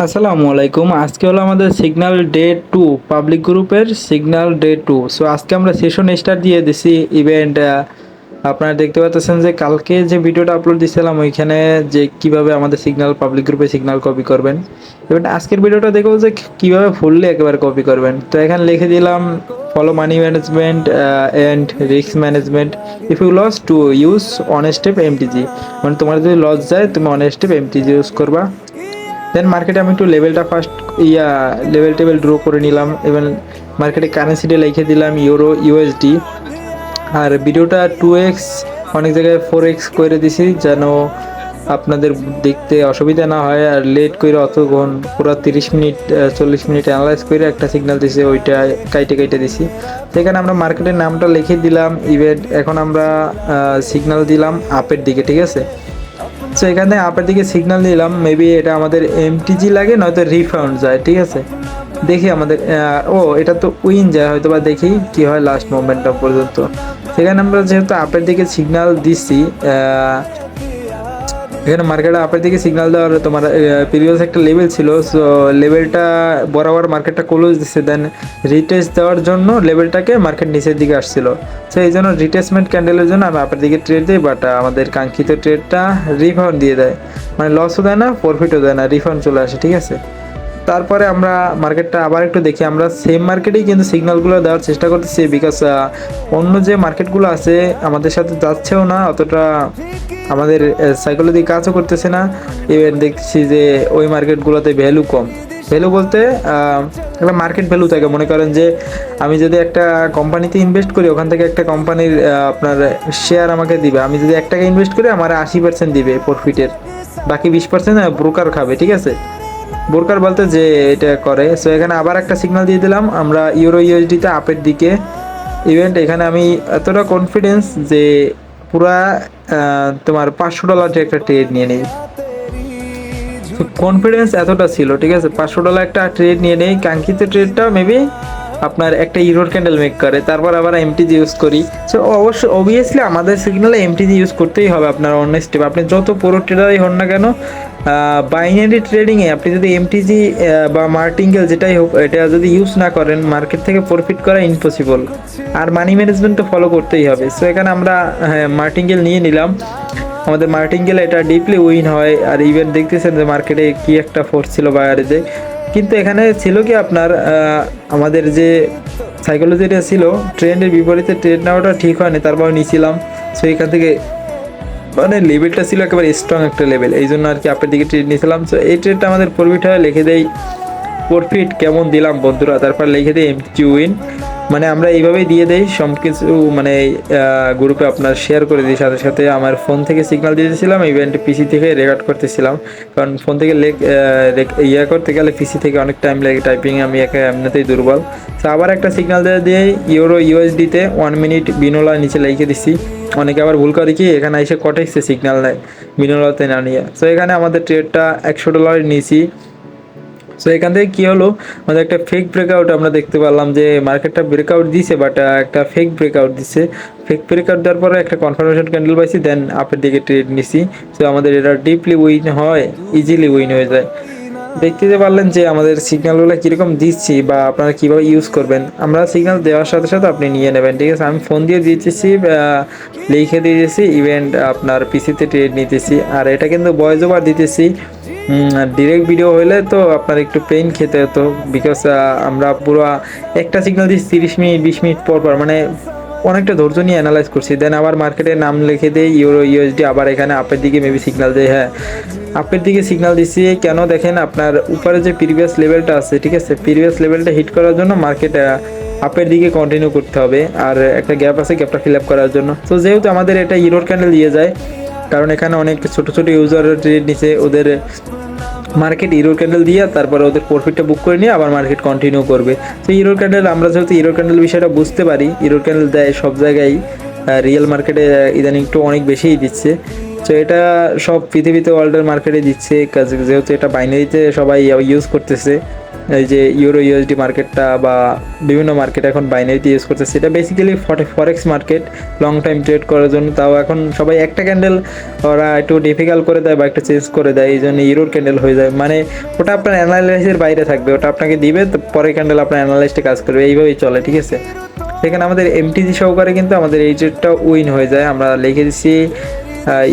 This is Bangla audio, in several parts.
আসসালামু আলাইকুম। আজকে হলো আমাদের সিগন্যাল ডে 2 পাবলিক গ্রুপের সিগন্যাল ডে 2। সো আজকে আমরা সেশন স্টার্ট দিয়ে দিছি ইভেন্ট। আপনারা দেখতে পাচ্ছেন যে কালকে যে ভিডিওটা আপলোড দিছিলাম ওইখানে যে কিভাবে আমাদের সিগন্যাল পাবলিক গ্রুপে সিগন্যাল কপি করবেন। এবার আজকের ভিডিওটা দেখবো যে কিভাবে ফুললি একেবারে কপি করবেন। তো এখানে লিখে দিলাম follow money management and risk management if you loss to use on step MTG, মানে তোমার যদি লস যায় তুমি অন স্টেপ এমটিজি ইউজ করবা। দেন মার্কেটে আমি একটু লেভেলটা ফার্স্ট লেভেল টেবিল ড্র করে নিলাম। এবং মার্কেটে কারেন্সিটা লিখে দিলাম ইউরো ইউএসডি। আর ভিডিওটা 2x অনেক জায়গায় 4x করে দিছি যেন আপনাদের দেখতে অসুবিধা না হয়। আর লেট করে অতক্ষণ পুরো 30 মিনিট 40 মিনিট অ্যানালাইজ করে একটা সিগন্যাল দিছে, ওইটা কাইটে কাইটে দিছি। সেখানে আমরা মার্কেটের নামটা লিখে দিলাম ইভেন্ট। এখন আমরা সিগন্যাল দিলাম আপের দিকে, ঠিক আছে। সো এখানে আপের দিকে সিগন্যাল দিলাম, মেবি এটা আমাদের এমটিজি লাগে নয়তো রিফাউন্ড যায়, ঠিক আছে। দেখি আমাদের এটা তো উইন যায় হয়তো, বা দেখি কি হয় লাস্ট মোমেন্টটা পর্যন্ত। সেখানে আমরা যেহেতু আপের দিকে সিগন্যাল দিচ্ছি, এখানে মার্কেটে আপের দিকে সিগন্যাল দেওয়ার তোমার প্রিভিয়াস একটা লেভেল ছিল। সো লেভেলটা বরাবর মার্কেটটা ক্লোজ দিচ্ছে, দেন রিটেস্ট দেওয়ার জন্য লেভেলটাকে মার্কেট নিচের দিকে আসছিল। সো এই জন্য রিটেসমেন্ট ক্যান্ডেলের জন্য আমি আপের দিকে ট্রেড দিই, বাট আমাদের কাঙ্ক্ষিত ট্রেডটা রিফান্ড দিয়ে দেয়, মানে লসও দেয় না প্রফিটও দেয় না, রিফান্ড চলে আসে, ঠিক আছে। তারপরে আমরা মার্কেটটা আবার একটু দেখি, আমরা সেম মার্কেটেই কিন্তু সিগন্যালগুলো দেওয়ার চেষ্টা করতেছি, বিকজ অন্য যে মার্কেটগুলো আছে আমাদের সাথে যাচ্ছেও না অতটা, আমাদের সাইকোলজি কাজও করতেছে না। ইভেন দেখছি যে ওই মার্কেটগুলোতে ভ্যালু কম। ভ্যালু বলতে একটা মার্কেট ভ্যালু থাকে, মনে করেন যে আমি যদি একটা কোম্পানিতে ইনভেস্ট করি, ওখান থেকে একটা কোম্পানির আপনার শেয়ার আমাকে দিবে। আমি যদি 1 টাকা ইনভেস্ট করি আমার 80% দিবে প্রফিটের, বাকি 20% ব্রোকার খাবে, ঠিক আছে। ব্রোকার বলতে যে এটা করে। সো এখানে আবার একটা সিগন্যাল দিয়ে দিলাম আমরা ইউরো ইউএসডিতে আপের দিকে ইভেন্ট। এখানে আমি এতটা কনফিডেন্স যে পুরা তোমার $500 একটা ট্রেড নিয়ে নেই। কনফিডেন্স এতটা ছিল, ঠিক আছে। $500 একটা ট্রেড নিয়ে নেই, কাঙ্ক্ষিত ট্রেডটা মেবি আপনার একটা ইউরোর ক্যান্ডেল মেক করে, তারপর আবার এমটিজি ইউজ করি। সো অবশ্যই অবভিয়াসলি আমাদের সিগনালে এমটিজি ইউজ করতেই হবে আপনার অন্য স্টেপ। আপনি যত পুরো ট্রেডারই হন না কেন, বাইনারি ট্রেডিংয়ে আপনি যদি এমটিজি বা মার্টিঙ্গেল যেটাই হোক এটা যদি ইউজ না করেন, মার্কেট থেকে প্রফিট করা ইম্পসিবল। আর মানি ম্যানেজমেন্ট তো ফলো করতেই হবে। সো এখানে আমরা মার্টিঙ্গেল নিয়ে নিলাম। আমাদের মার্টিঙ্গেল এটা ডিপলি উইন হয়। আর ইভেন দেখতেছেন যে মার্কেটে কি একটা ফোর্স ছিল বায়ারে যে, কিন্তু এখানে ছিল কি আপনার আমাদের যে সাইকোলজিটা ছিল ট্রেন্ডের বিপরীতে ট্রেড নেওয়াটা ঠিক হয়নি, তারপর নিয়েছিলাম। সো এখান থেকে মানে লেভেলটা ছিল একেবারে স্ট্রং একটা লেভেল, এই জন্য আর কি আপের দিকে ট্রেড নিয়েছিলাম। সো এই ট্রেডটা আমাদের প্রফিট হয়, লিখে দেই প্রফিট কেমন দিলাম বন্ধুরা, তারপর লিখে দিই এমটি উইন। মানে আমরা এইভাবেই দিয়ে দেই সব কিছু, মানে গ্রুপে আপনার শেয়ার করে দিই। সাথে সাথে আমার ফোন থেকে সিগন্যাল দিয়ে দিয়েছিলাম, ইভেন্ট পিসি থেকে রেকর্ড করতেছিলাম, কারণ ফোন থেকে করতে গেলে পিসি থেকে অনেক টাইম লাগে টাইপিং, আমি এমনিতেই দুর্বল। তো আবার একটা সিগন্যাল দিয়ে ইউরো ইউএসডিতে 1 মিনিট বিনোলা নিচে লিখে দিচ্ছি। অনেকে আবার ভুল করে কি এখানে এসে কটেক্সে সিগন্যাল নেয় বিনোলাতে না নিয়ে। সো এখানে আমাদের ট্রেডটা $100 নিয়েছি। সো এখান থেকে কী হলো, আমাদের একটা ফেক ব্রেকআউট আমরা দেখতে পারলাম যে মার্কেটটা ব্রেকআউট দিছে, বাট একটা ফেক ব্রেকআউট দিচ্ছে। ফেক ব্রেকআউট দেওয়ার পরে একটা কনফার্মেশন ক্যান্ডেল পাইছি, দেন আপের দিকে ট্রেড নিছি। সো আমাদের এটা ডিপলি উইন হয়, ইজিলি উইন হয়ে যায়। দেখতে পারলেন যে আমাদের সিগন্যালগুলো কীরকম দিচ্ছি বা আপনারা কীভাবে ইউজ করবেন। আমরা সিগন্যাল দেওয়ার সাথে সাথে আপনি নিয়ে নেবেন, ঠিক আছে। আমি ফোন দিয়ে দিতেছি, লিখে দিয়েছি ইভেন্ট, আপনার পিসিতে ট্রেড নিতেছি। আর এটা কিন্তু ভয়েস ওভার দিতেছি। ডিরেক্ট ভিডিও হইলে তো আপনার একটু পেইন খেতে হতো, বিকজ আমরা পুরো একটা সিগন্যাল দিচ্ছি 30 মিনিট 20 মিনিট পর পর, মানে অনেকটা ধৈর্য নিয়ে অ্যানালাইজ করছি। দেন আবার মার্কেটের নাম লিখে দেই ইউরো ইউএসডি, আবার এখানে আপের দিকে মেবি সিগন্যাল দেয়। হ্যাঁ, আপের দিকে সিগন্যাল দিচ্ছি কেন দেখেন, আপনার উপরে যে প্রিভিয়াস লেভেলটা আছে, ঠিক আছে, প্রিভিয়াস লেভেলটা হিট করার জন্য মার্কেট আপের দিকে কন্টিনিউ করতে হবে। আর একটা গ্যাপ আছে, গ্যাপটা ফিল আপ করার জন্য। তো যেহেতু আমাদের এটা ইউরোর ক্যান্ডেল দিয়ে যায়, কারণ এখানে অনেক ছোট ছোট ইউজার ট্রেড নিছে, ওদের মার্কেট ইউরো ক্যান্ডেল দিয়ে তারপরে ওদের প্রফিটটা বুক করে নিয়ে আবার মার্কেট কন্টিনিউ করবে। তো ইউরো ক্যান্ডেল, আমরা যেহেতু ইউরো ক্যান্ডেল বিষয়টা বুঝতে পারি, ইউরো ক্যান্ডেল দেয় সব জায়গায়, রিয়েল মার্কেটে ইদানিং একটু অনেক বেশিই দিচ্ছে। তো এটা সব পৃথিবীতে ওয়ার্ল্ডের মার্কেটে দিচ্ছে, যেহেতু এটা বাইনারিতে সবাই ইউজ করতেছে। এই যে ইউরো ইউএসডি মার্কেটটা বা বিভিন্ন মার্কেট এখন বাইনারিতে ইউজ করছে, সেটা বেসিক্যালি ফরেক্স মার্কেট লং টাইম ট্রেড করার জন্য। তাও এখন সবাই একটা ক্যান্ডেল ওরা একটু ডিফিকাল্ট করে দেয় বা একটু চেঞ্জ করে দেয়, এই জন্য ইউরোর ক্যান্ডেল হয়ে যায়। মানে ওটা আপনার অ্যানালাইসিসের বাইরে থাকবে, ওটা আপনাকে দিবে, তো পরের ক্যান্ডেল আপনার অ্যানালাইসিসে কাজ করবে, এইভাবেই চলে, ঠিক আছে। সেখানে আমাদের এমটিজি সহকারে কিন্তু আমাদের এই ট্রেডটা উইন হয়ে যায়। আমরা লিখে দিচ্ছি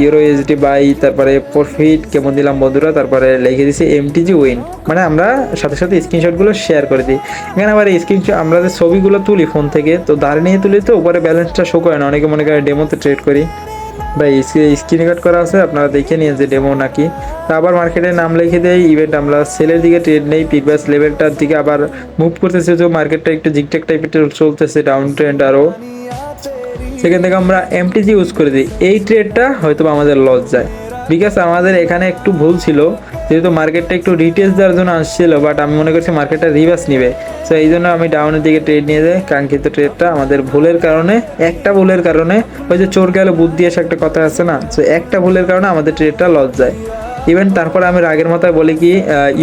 ইউরো ইউএসডি বাই, তারপরে প্রফিট কেমন দিলাম বন্ধুরা, তারপরে লিখে দিচ্ছি এমটিজি উইন। মানে আমরা সাথে সাথে স্ক্রিনশটগুলো শেয়ার করে দিই। এখানে আবার এই স্ক্রিনশট আমরা যে ছবিগুলো তুলি ফোন থেকে, তো ধারে নিয়ে তুলি, তো উপরে ব্যালেন্সটা শো করে না, অনেকে মনে করে ডেমোতে ট্রেড করি। ভাই স্ক্রিন রেকর্ড করা আছে, আপনারা দেখে নিন যে ডেমো নাকি। তো আবার মার্কেটের নাম লিখে দেয় ইভেন্ট, আমরা সেলের দিকে ট্রেড নেই, প্রিভিয়াস লেভেলটার দিকে আবার মুভ করতেছে, যে মার্কেটটা একটু জিগট্যাগ টাইপের চলতেছে, ডাউন ট্রেন্ড আরও। সেখান থেকে আমরা এমটিজি ইউজ করে দিই। এই ট্রেডটা হয়তো আমাদের লস যায়, বিকজ আমাদের এখানে একটু ভুল ছিল, যেহেতু মার্কেটটা একটু রিটেস্ট দেওয়ার জন্য আসছিল, বাট আমি মনে করছি মার্কেটটা রিভার্স নিবে, সো এই জন্য আমি ডাউনের দিকে ট্রেড নিয়ে যাই। কাঙ্ক্ষিত ট্রেডটা আমাদের ভুলের কারণে, একটা ভুলের কারণে, ওই যে চোর গেলে বুদ্ধি এসে একটা কথা আছে না, সো একটা ভুলের কারণে আমাদের ট্রেডটা লস যায়। ইভেন তারপরে আমি আগের মতো বলি কি,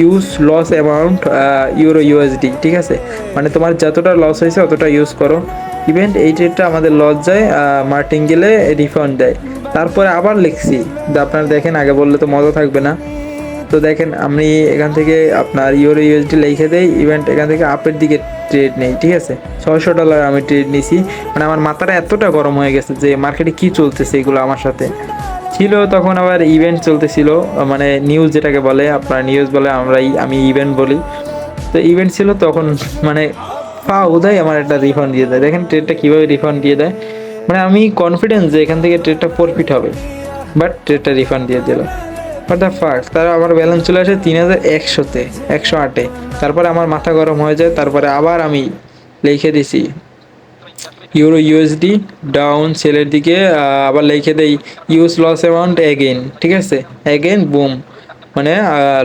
use loss amount euro USD, ঠিক আছে, মানে তোমার যতটা লস হয়েছে অতটা ইউজ করো। ইভেন্ট এই ট্রেডটা আমাদের লস যায়, মার্টিঙ্গেলে রিফান্ড দেয়। তারপরে আবার লিখছি, আপনারা দেখেন, আগে বললে তো মজা থাকবে না। তো দেখেন আমি এখান থেকে আপনার ইউরো ইউএসডি লিখে দেই, ইভেন্ট এখান থেকে আপের দিকে ট্রেড নেই, ঠিক আছে, $600 আমি ট্রেড নিছি। মানে আমার মাথাটা এতটা গরম হয়ে গেছে যে মার্কেটে কি চলতেছে এগুলো আমার সাথে ছিল। তখন আবার ইভেন্ট চলতেছিল, মানে নিউজ যেটাকে বলে, আপনার নিউজ বলে, আমি ইভেন্ট বলি। তো ইভেন্ট ছিল তখন, মানে উদয় আমার একটা রিফান্ড দিয়ে দেয়। দেখেন ট্রেডটা কীভাবে রিফান্ড দিয়ে দেয়, মানে আমি কনফিডেন্স যে এখান থেকে ট্রেডটা প্রফিট হবে, বাট ট্রেডটা রিফান্ড দিয়ে দিল। বাট দ্য ফার্স্ট তারা আমার ব্যালেন্স চলে আসে 3100-তে, 108-এ। তারপরে আমার মাথা গরম হয়ে যায়, তারপরে আবার আমি লিখে দিছি ইউরো ইউএসডি ডাউন সেলের দিকে, আবার লিখে দেই ইউজ লস অ্যামাউন্ট এগেইন, ঠিক আছে, এগেইন বুম, মানে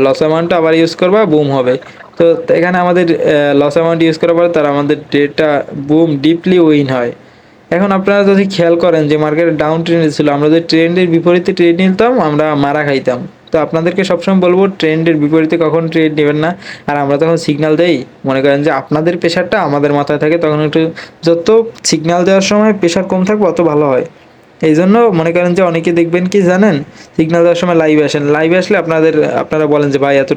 লস অ্যামাউন্টটা আবার ইউজ করবা, বুম হবে। তো এখানে আমাদের লস অ্যামাউন্ট ইউজ করার পরে তারা আমাদের ডেটা বুম ডিপলি উইন হয়। এখন আপনারা যদি খেয়াল করেন যে মার্কেট ডাউন ট্রেন্ডে ছিল, আমরা যদি ট্রেন্ডের বিপরীতে ট্রেড নিতাম আমরা মারা খাইতাম। তো আপনাদেরকে সবসময় বলবো ট্রেন্ডের বিপরীতে কখন ট্রেড নেবেন না। আর আমরা তখন সিগন্যাল দেই, মনে করেন যে আপনাদের প্রেশারটা আমাদের মাথায় থাকে, তখন একটু যত সিগন্যাল দেওয়ার সময় প্রেশার কম থাকবে অত ভালো হয়। এই জন্য মনে করেন যে অনেকে দেখবেন কি জানেন, সিগন্যাল দেওয়ার সময় লাইভে আসেন, লাইভে আসলে আপনারা বলেন যে ভাই $এত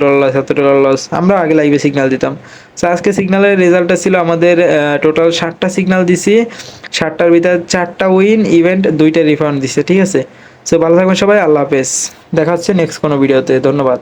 লস, আমরা আগে লাইভে সিগন্যাল দিতাম। তো আজকে সিগন্যালের রেজাল্টটা ছিল আমাদের টোটাল 7টা সিগন্যাল দিছি, 7টার ভিতরে 4টা উইন, ইভেন্ট 2টা রিফান্ড দিছে, ঠিক আছে। সো ভালো থাকবেন সবাই, আল্লাহ হাফেজ, দেখা হচ্ছে নেক্সট কোনো ভিডিওতে, ধন্যবাদ।